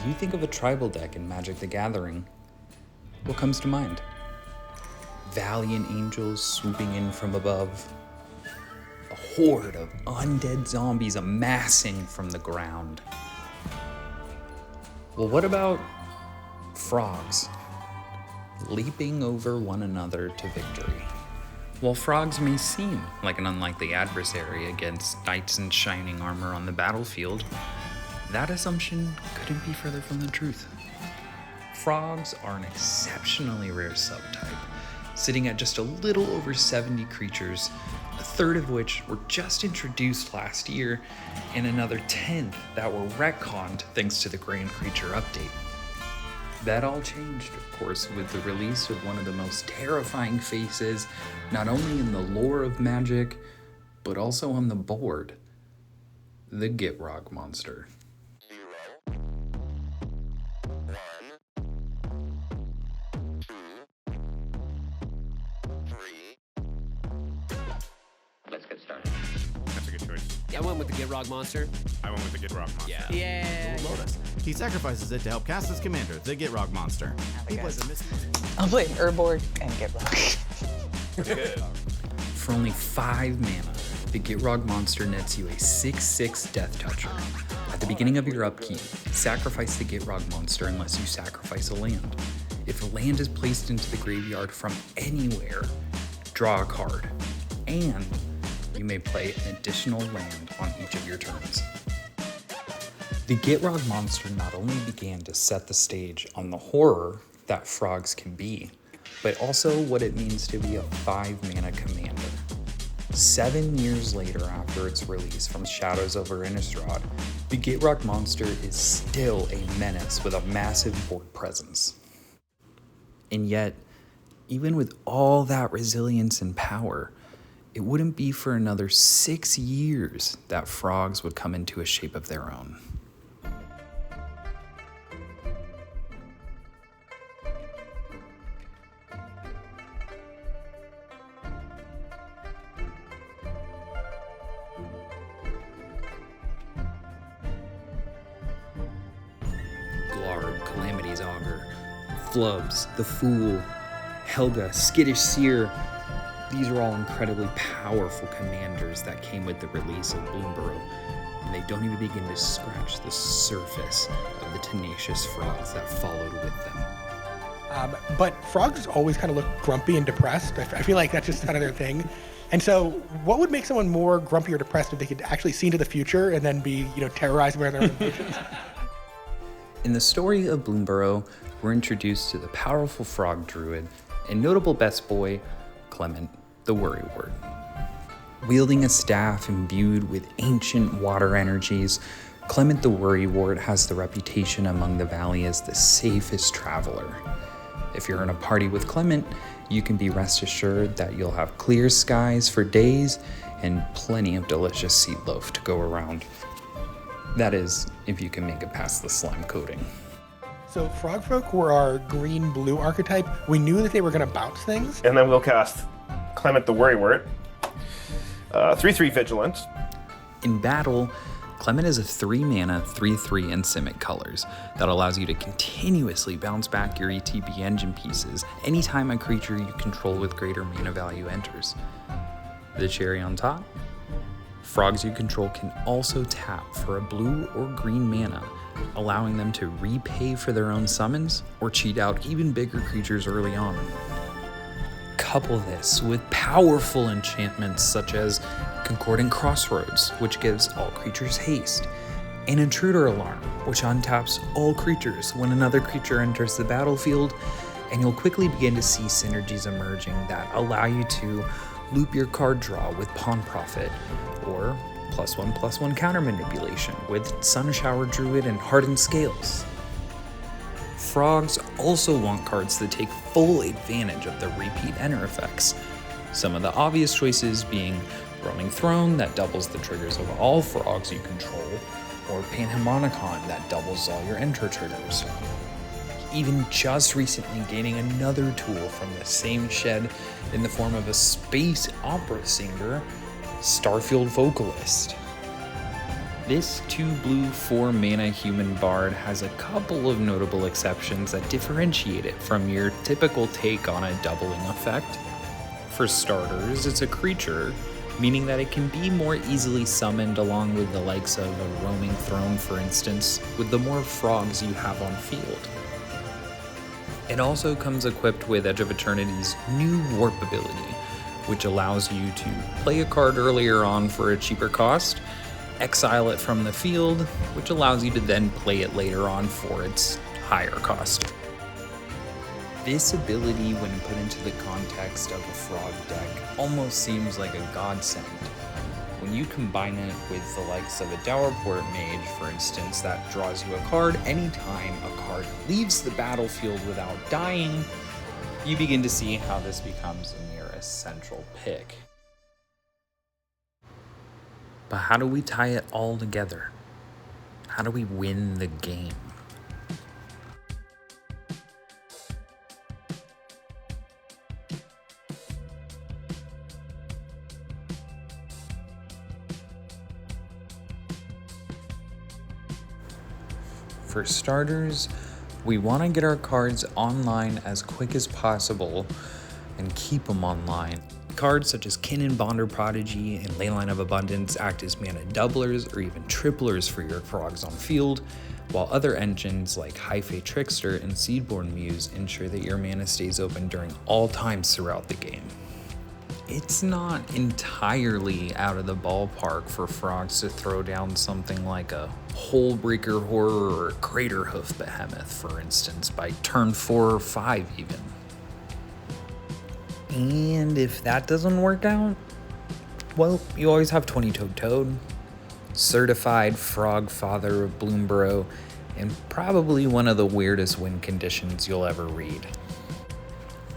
you think of a tribal deck in Magic the Gathering, what comes to mind? Valiant angels swooping in from above, a horde of undead zombies amassing from the ground. Well, what about frogs leaping over one another to victory? While frogs may seem like an unlikely adversary against knights in shining armor on the battlefield, that assumption couldn't be further from the truth. Frogs are an exceptionally rare subtype, sitting at just a little over 70 creatures, a third of which were just introduced last year, and another 10 that were retconned thanks to the Grand Creature update. That all changed, of course, with the release of one of the most terrifying faces, not only in the lore of Magic, but also on the board, the Gitrog monster. Let's get started. That's a good choice. Yeah, I went with the Gitrog monster. I went with the Gitrog monster. Yeah. Lotus. He sacrifices it to help cast his commander, the Gitrog monster. He plays a missing. I'll play Urborg and Gitrog. For only 5 mana, the Gitrog monster nets you a 6/6 Death Toucher. At the beginning of your upkeep, sacrifice the Gitrog monster unless you sacrifice a land. If a land is placed into the graveyard from anywhere, draw a card, and you may play an additional land on each of your turns. The Gitrog monster not only began to set the stage on the horror that frogs can be, but also what it means to be a 5-mana commander. 7 years later after its release from Shadows over Innistrad, the Gitrog monster is still a menace with a massive board presence. And yet, even with all that resilience and power, it wouldn't be for another 6 years that frogs would come into a shape of their own. Glard, Calamity's Augur, Flubs, the Fool, Helga, Skittish Seer. These are all incredibly powerful commanders that came with the release of Bloomburrow, and they don't even begin to scratch the surface of the tenacious frogs that followed with them. But frogs always kind of look grumpy and depressed. I feel like that's just kind of their thing. And so what would make someone more grumpy or depressed if they could actually see into the future and then be, terrorized by their own visions? In the story of Bloomburrow, we're introduced to the powerful frog druid and notable best boy, Clement, the Worrywort. Wielding a staff imbued with ancient water energies, Clement the Worrywort has the reputation among the valley as the safest traveler. If you're in a party with Clement, you can be rest assured that you'll have clear skies for days and plenty of delicious seed loaf to go around. That is, if you can make it past the slime coating. So frogfolk were our green-blue archetype. We knew that they were going to bounce things. And then we'll cast Clement the Worrywort. 3/3 Vigilant. In battle, Clement is a 3-mana, 3/3 in Simic colors that allows you to continuously bounce back your ETB engine pieces anytime a creature you control with greater mana value enters. The cherry on top? Frogs you control can also tap for a blue or green mana, allowing them to repay for their own summons or cheat out even bigger creatures early on. Couple this with powerful enchantments such as Concordant Crossroads, which gives all creatures haste, and Intruder Alarm, which untaps all creatures when another creature enters the battlefield, and you'll quickly begin to see synergies emerging that allow you to loop your card draw with Pawn Prophet, or +1/+1 counter manipulation with Sun Shower Druid and Hardened Scales. Frogs also want cards that take full advantage of the repeat enter effects. Some of the obvious choices being Roaming Throne that doubles the triggers of all frogs you control, or Panharmonicon that doubles all your enter triggers. Even just recently gaining another tool from the same shed in the form of a space opera singer, Starfield Vocalist. This 2 blue 4 mana human bard has a couple of notable exceptions that differentiate it from your typical take on a doubling effect. For starters, it's a creature, meaning that it can be more easily summoned along with the likes of a roaming throne, for instance, with the more frogs you have on field. It also comes equipped with Edge of Eternity's new warp ability, which allows you to play a card earlier on for a cheaper cost, exile it from the field, which allows you to then play it later on for its higher cost. This ability, when put into the context of a frog deck, almost seems like a godsend. When you combine it with the likes of a Dowerport Mage, for instance, that draws you a card anytime a card leaves the battlefield without dying, you begin to see how this becomes a near essential pick. But how do we tie it all together? How do we win the game? For starters, we want to get our cards online as quick as possible and keep them online. Cards such as Kin and Bonder Prodigy and Leyline of Abundance act as mana doublers or even triplers for your frogs on field, while other engines like High-Fae Trickster and Seedborn Muse ensure that your mana stays open during all times throughout the game. It's not entirely out of the ballpark for frogs to throw down something like a Hullbreaker Horror or Crater Hoof Behemoth, for instance, by turn 4 or 5 even. And if that doesn't work out, well, you always have 20-Toed Toad, certified frog father of Bloomburrow, and probably one of the weirdest win conditions you'll ever read.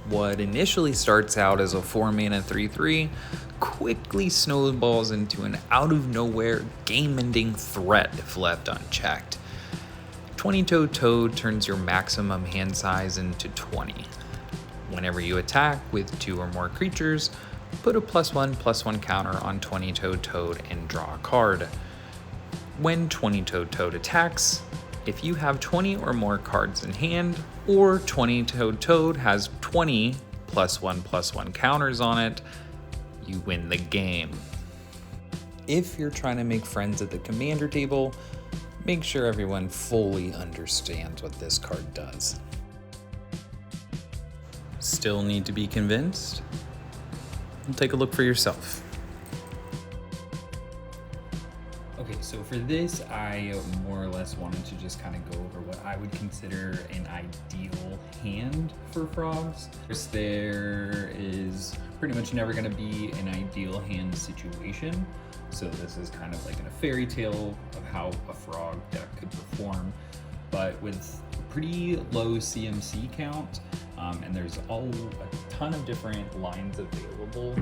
What initially starts out as a 4 mana 3/3 quickly snowballs into an out-of-nowhere game-ending threat if left unchecked. 20-Toed Toad turns your maximum hand size into 20. Whenever you attack with 2 or more creatures, put a +1/+1 counter on 20-Toed Toad and draw a card. When 20-Toed Toad attacks, if you have 20 or more cards in hand, or 20-Toed Toad has 20 +1/+1 counters on it, you win the game. If you're trying to make friends at the commander table, make sure everyone fully understands what this card does. Still need to be convinced? Well, take a look for yourself. Okay, so for this, I more or less wanted to just kind of go over what I would consider an ideal hand for frogs. There is pretty much never going to be an ideal hand situation. So this is kind of like a fairy tale of how a frog deck could perform, but with a pretty low CMC count, and there's a ton of different lines available,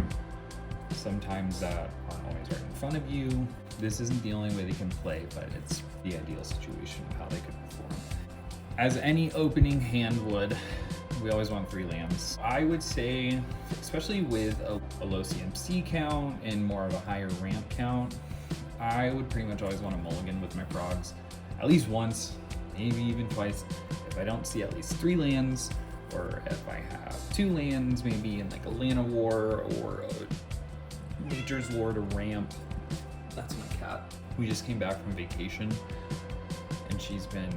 sometimes that aren't always right in front of you. This isn't the only way they can play, but it's the ideal situation of how they could perform. As any opening hand would, we always want 3 lands. I would say, especially with a low CMC count and more of a higher ramp count, I would pretty much always want to mulligan with my frogs at least once, maybe even twice. If I don't see at least 3 lands, or if I have 2 lands, maybe in like a Lana War or a Nature's Lord or ramp. That's my cat. We just came back from vacation, and she's been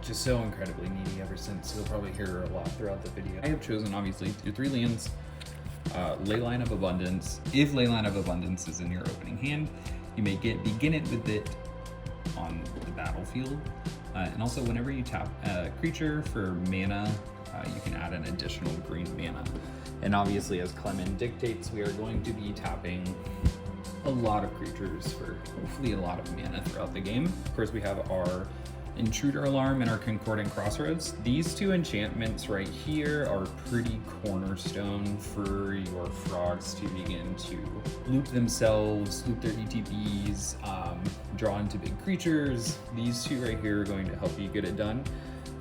just so incredibly needy ever since. You'll probably hear her a lot throughout the video. I have chosen, obviously, to do 3 lands. Leyline of Abundance. If Leyline of Abundance is in your opening hand, you may begin it with it on the battlefield. And also, whenever you tap a creature for mana, you can add an additional green mana. And obviously, as Clement dictates, we are going to be tapping a lot of creatures for hopefully a lot of mana throughout the game. Of course, we have our Intruder Alarm and our Concordant Crossroads. These 2 enchantments right here are pretty cornerstone for your frogs to begin to loop themselves, loop their ETBs, draw into big creatures. These 2 right here are going to help you get it done.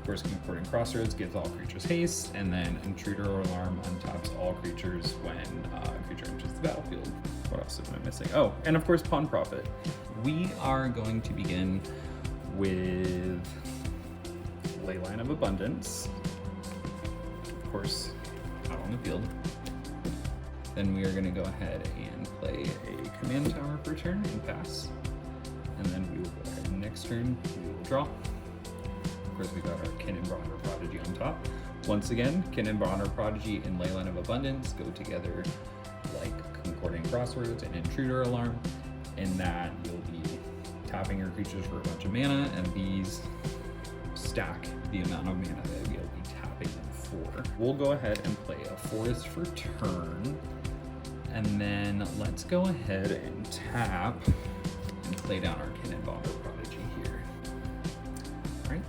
Of course, Concordant Crossroads gives all creatures haste, and then Intruder or Alarm untaps all creatures when a creature enters the battlefield. What else am I missing? Oh, and of course, Pawn Profit. We are going to begin with Leyline of Abundance, of course, out on the field. Then we are going to go ahead and play a Command Tower for turn and pass. And then we will go ahead and next turn, we will draw. Of course, we got our Kinnenbronner Prodigy on top. Once again, Kinnenbronner Prodigy and Leyline of Abundance go together like Concordant Crossroads and Intruder Alarm, in that you'll be tapping your creatures for a bunch of mana, and these stack the amount of mana that you'll be tapping them for. We'll go ahead and play a Forest for turn, and then let's go ahead and tap and play down our Kinnenbronner Prodigy here. All right,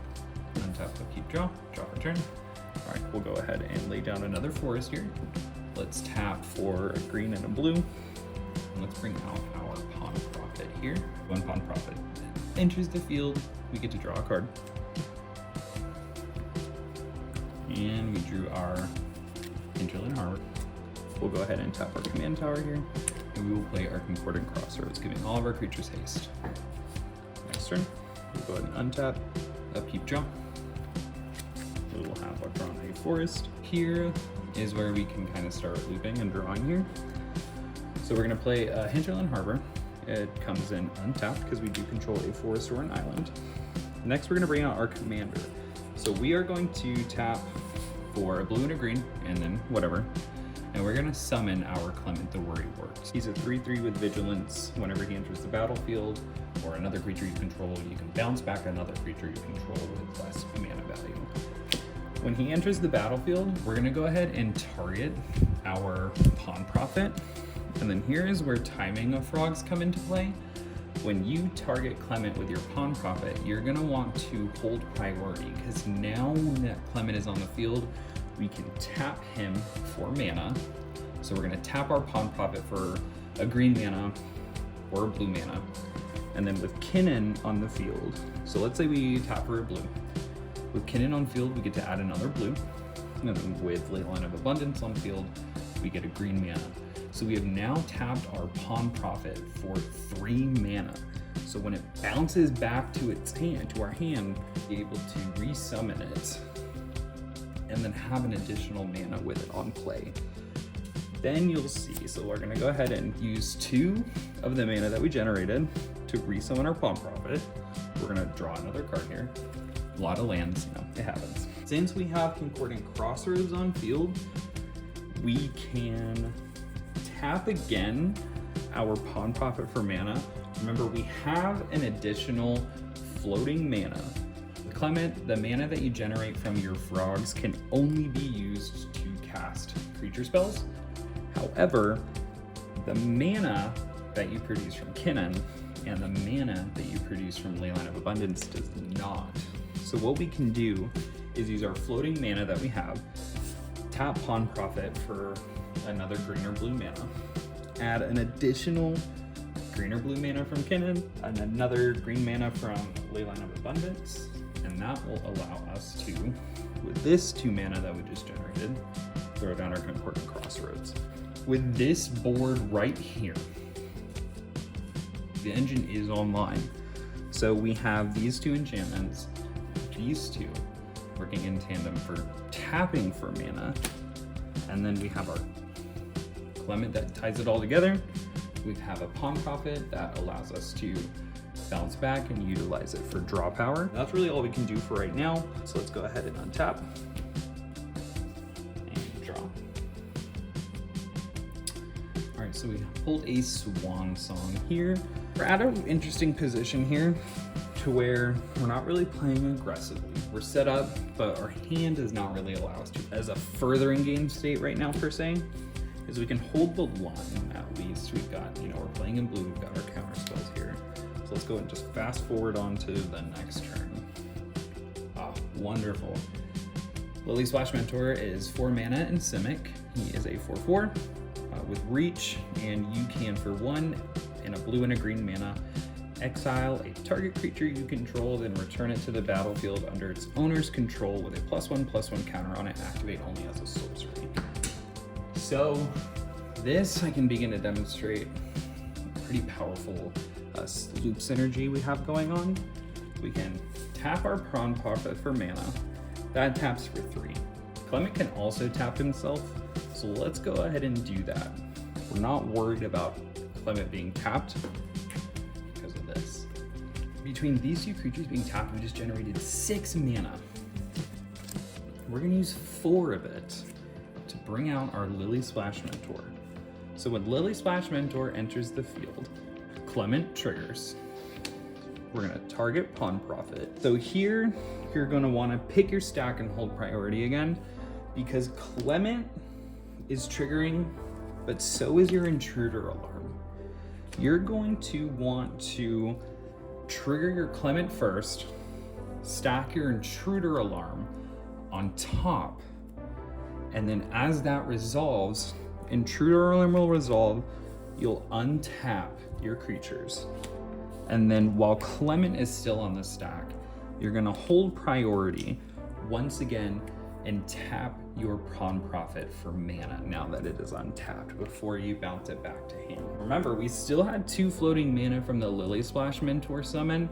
untap, keep draw for turn. All right, we'll go ahead and lay down another Forest here. Let's tap for a green and a blue. And let's bring out our Pawn Profit here. When Pawn Profit enters the field, we get to draw a card. And we drew our Hinterland Harbor. We'll go ahead and tap our Command Tower here, and we will play our Concordant Crossroads, giving all of our creatures haste. Next turn, we'll go ahead and untap, upkeep, draw. We will have a Forest. Here is where we can kind of start looping and drawing here. So we're going to play Hinterland Harbor. It comes in untapped because we do control a forest or an island. Next, we're going to bring out our commander. So we are going to tap for a blue and a green, and then whatever. And we're going to summon our Clement the Worrywort. He's a 3/3 with Vigilance. Whenever he enters the battlefield, or another creature you control, you can bounce back another creature you control with less mana value. When he enters the battlefield, we're going to go ahead and target our Pawn Profit. And then here is where timing of frogs come into play. When you target Clement with your Pawn Profit, you're going to want to hold priority, because now that Clement is on the field, we can tap him for mana. So we're going to tap our Pawn Profit for a green mana or a blue mana. And then with Kinnan on the field, so let's say we tap for a blue. With Kinnan on field, we get to add another blue. And then with Leyline of Abundance on field, we get a green mana. So we have now tapped our Pawn Profit for 3 mana. So when it bounces back to its hand, to our hand, be able to resummon it and then have an additional mana with it on play. Then you'll see, so we're gonna go ahead and use 2 of the mana that we generated to resummon our Pawn Profit. We're gonna draw another card here. A lot of lands, you know, it happens. Since we have Concordant Crossroads on field, we can tap again our Pawn Profit for mana. Remember, we have an additional floating mana. Clement, the mana that you generate from your frogs can only be used to cast creature spells. However, the mana that you produce from Kinnan and the mana that you produce from Leyline of Abundance does not. So what we can do is use our floating mana that we have, tap Pawn Profit for another green or blue mana, add an additional green or blue mana from Kinnan, and another green mana from Leyline of Abundance, and that will allow us to, with this 2 mana that we just generated, throw down our Concordant Crossroads. With this board right here, the engine is online. So we have these 2 enchantments, these 2 working in tandem for tapping for mana, and then we have our Clement that ties it all together. We have a Pawn Profit that allows us to bounce back and utilize it for draw power. That's really all we can do for right now. So let's go ahead and untap and draw. All right, so we pulled a Swan Song here. We're at an interesting position here to where we're not really playing aggressively. We're set up, but our hand does not really allow us to. As a further in game state right now, per se, is we can hold the line at least. We've got, you know, we're playing in blue, we've got our counter spells here. So let's go and just fast forward on to the next turn. Ah, wonderful. Lily Splash Mentor is 4 mana and Simic. He is a 4/4 with reach, and you can, for 1 and a blue and a green mana, Exile a target creature you control, then return it to the battlefield under its owner's control with a +1/+1 counter on it. Activate only as a sorcery. So this I can begin to demonstrate a pretty powerful loop synergy we have going on. We can tap our Prawn Prophet for mana. That taps for 3. Clement can also tap himself, so let's go ahead and do that. We're not worried about Clement being tapped because of this. Between these two creatures being tapped, we just generated 6 mana. We're gonna use 4 of it to bring out our Lily Splash Mentor. So when Lily Splash Mentor enters the field, Clement triggers. We're gonna target Pawn Prophet. So here, you're gonna wanna pick your stack and hold priority again, because Clement is triggering, but so is your Intruder Alarm. You're going to want to trigger your Clement first, stack your Intruder Alarm on top, and then as that resolves, Intruder Alarm will resolve, you'll untap your creatures. And then while Clement is still on the stack, you're gonna hold priority once again and tap your Pawn Prophet for mana now that it is untapped before you bounce it back to hand. Remember, we still had 2 floating mana from the Lily Splash Mentor summon,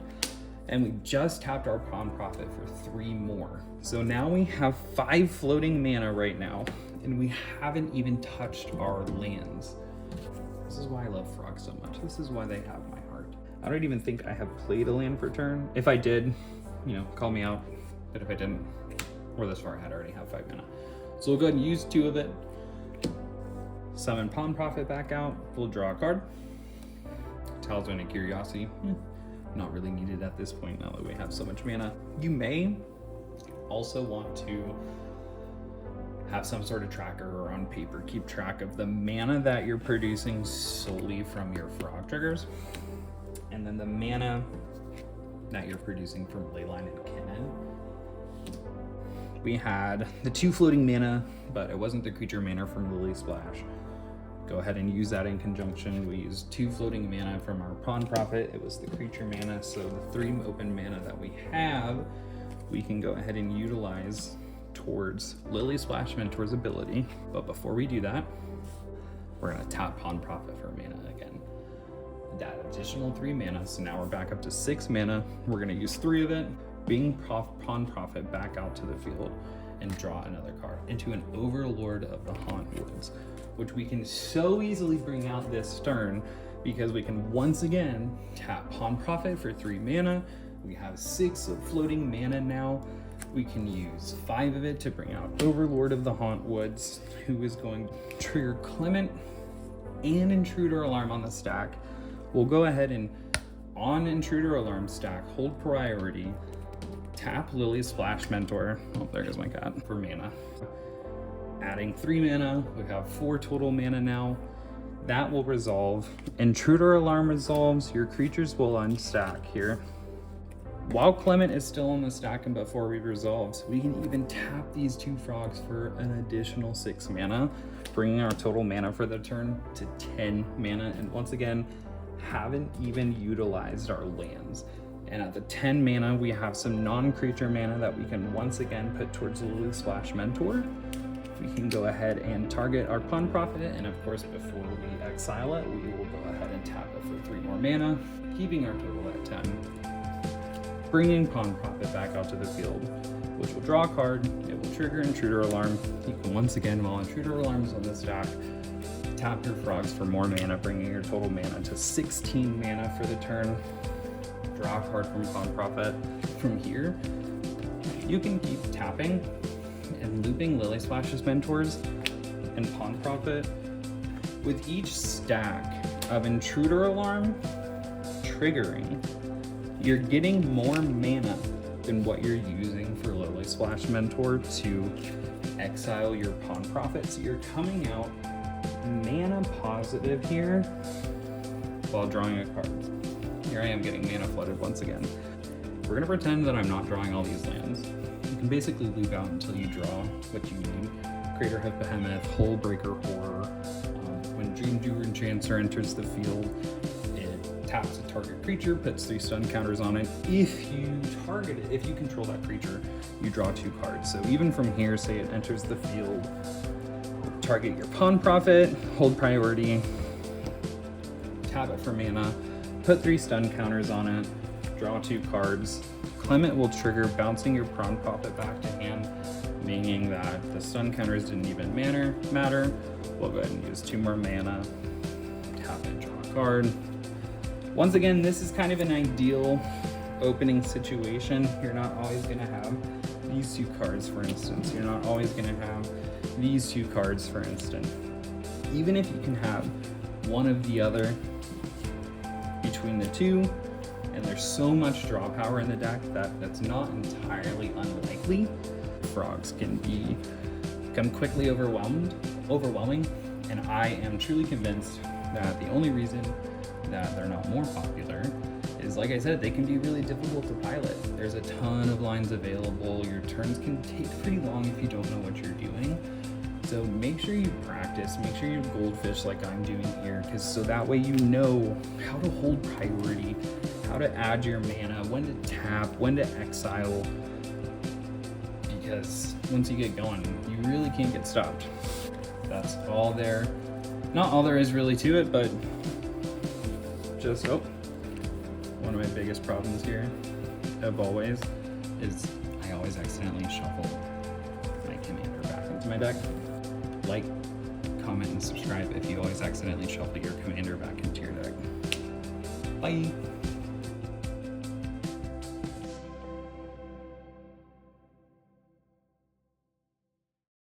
and we just tapped our Pawn Prophet for 3 more. So now we have 5 floating mana right now, and we haven't even touched our lands. This is why I love Frogs so much. This is why they have my heart. I don't even think I have played a land per turn. If I did, you know, call me out. But if I didn't, we're this far ahead, I already have 5 mana. So we'll go ahead and use 2 of it. Summon Pawn Prophet back out. We'll draw a card. Talisman of Curiosity. Not really needed at this point now that we have so much mana. You may also want to have some sort of tracker or on paper keep track of the mana that you're producing solely from your frog triggers, and then the mana that you're producing from Leyline and Cannon. We had the 2 floating mana, but it wasn't the creature mana from Lily Splash. Go ahead and use that in conjunction. We used 2 floating mana from our Pawn Prophet. It was the creature mana, so the 3 open mana that we have, we can go ahead and utilize towards Lily Splash Mentor's ability. But before we do that, we're gonna tap Pawn Prophet for mana again. That additional 3 mana, so now we're back up to 6 mana. We're gonna use 3 of it, bring Pawn Prophet back out to the field, and draw another card into an Overlord of the Hauntwoods, which we can so easily bring out this turn because we can once again tap Pawn Prophet for 3 mana. We have 6 of floating mana now. We can use 5 of it to bring out Overlord of the Hauntwoods, who is going to trigger Clement and Intruder Alarm on the stack. We'll go ahead and, on Intruder Alarm stack, hold priority, tap Lily Splash Mentor. Oh, there goes my cat, for mana. Adding 3 mana, we have 4 total mana now. That will resolve. Intruder Alarm resolves, your creatures will unstack here. While Clement is still on the stack and before he resolves, we can even tap these 2 frogs for an additional 6 mana, bringing our total mana for the turn to 10 mana. And once again, haven't even utilized our lands. And at the 10 mana, we have some non-creature mana that we can once again put towards Lily Splash Mentor. We can go ahead and target our Pawn Prophet, and of course, before we exile it, we will go ahead and tap it for 3 more mana, keeping our total at 10. Bringing Pawn Prophet back out to the field, which will draw a card. It will trigger Intruder Alarm. You can once again, while Intruder Alarm is on the stack, tap your frogs for more mana, bringing your total mana to 16 mana for the turn. Draw a card from Pawn Prophet. From here, you can keep tapping and looping Lily Splash's Mentors and Pawn Prophet. With each stack of Intruder Alarm triggering, you're getting more mana than what you're using for Lily Splash Mentor to exile your Pawn Prophet. So you're coming out mana positive here while drawing a card. Here I am getting mana flooded once again. We're gonna pretend that I'm not drawing all these lands. You can basically loop out until you draw what you need. Craterhoof Behemoth, Hullbreaker Horror. When Dreamdoer Enchanter enters the field, it taps a target creature, puts 3 stun counters on it. If you target it, if you control that creature, you draw 2 cards. So even from here, say it enters the field, target your Pawn Prophet, hold priority, tap it for mana, put 3 stun counters on it, draw 2 cards. Clement will trigger bouncing your Pawn Prophet back to hand, meaning that the stun counters didn't even matter. We'll go ahead and use 2 more mana, tap and draw a card. Once again, this is kind of an ideal opening situation. You're not always gonna have these 2 cards, for instance. You're not always gonna have these 2 cards, for instance. Even if you can have one of the other between the 2, and there's so much draw power in the deck that that's not entirely unlikely. Frogs can become quickly overwhelming, and I am truly convinced that the only reason that they're not more popular is, like I said, they can be really difficult to pilot. There's a ton of lines available. Your turns can take pretty long if you don't know what you're doing. So make sure you practice, make sure you goldfish like I'm doing here, because so that way you know how to hold priority, how to add your mana, when to tap, when to exile, because once you get going, you really can't get stopped. That's all there. Not all there is really to it, but just, one of my biggest problems here, of always, is I always accidentally shuffle my commander back into my deck. Like, comment, and subscribe if you always accidentally shuffle your commander back into your deck. Bye!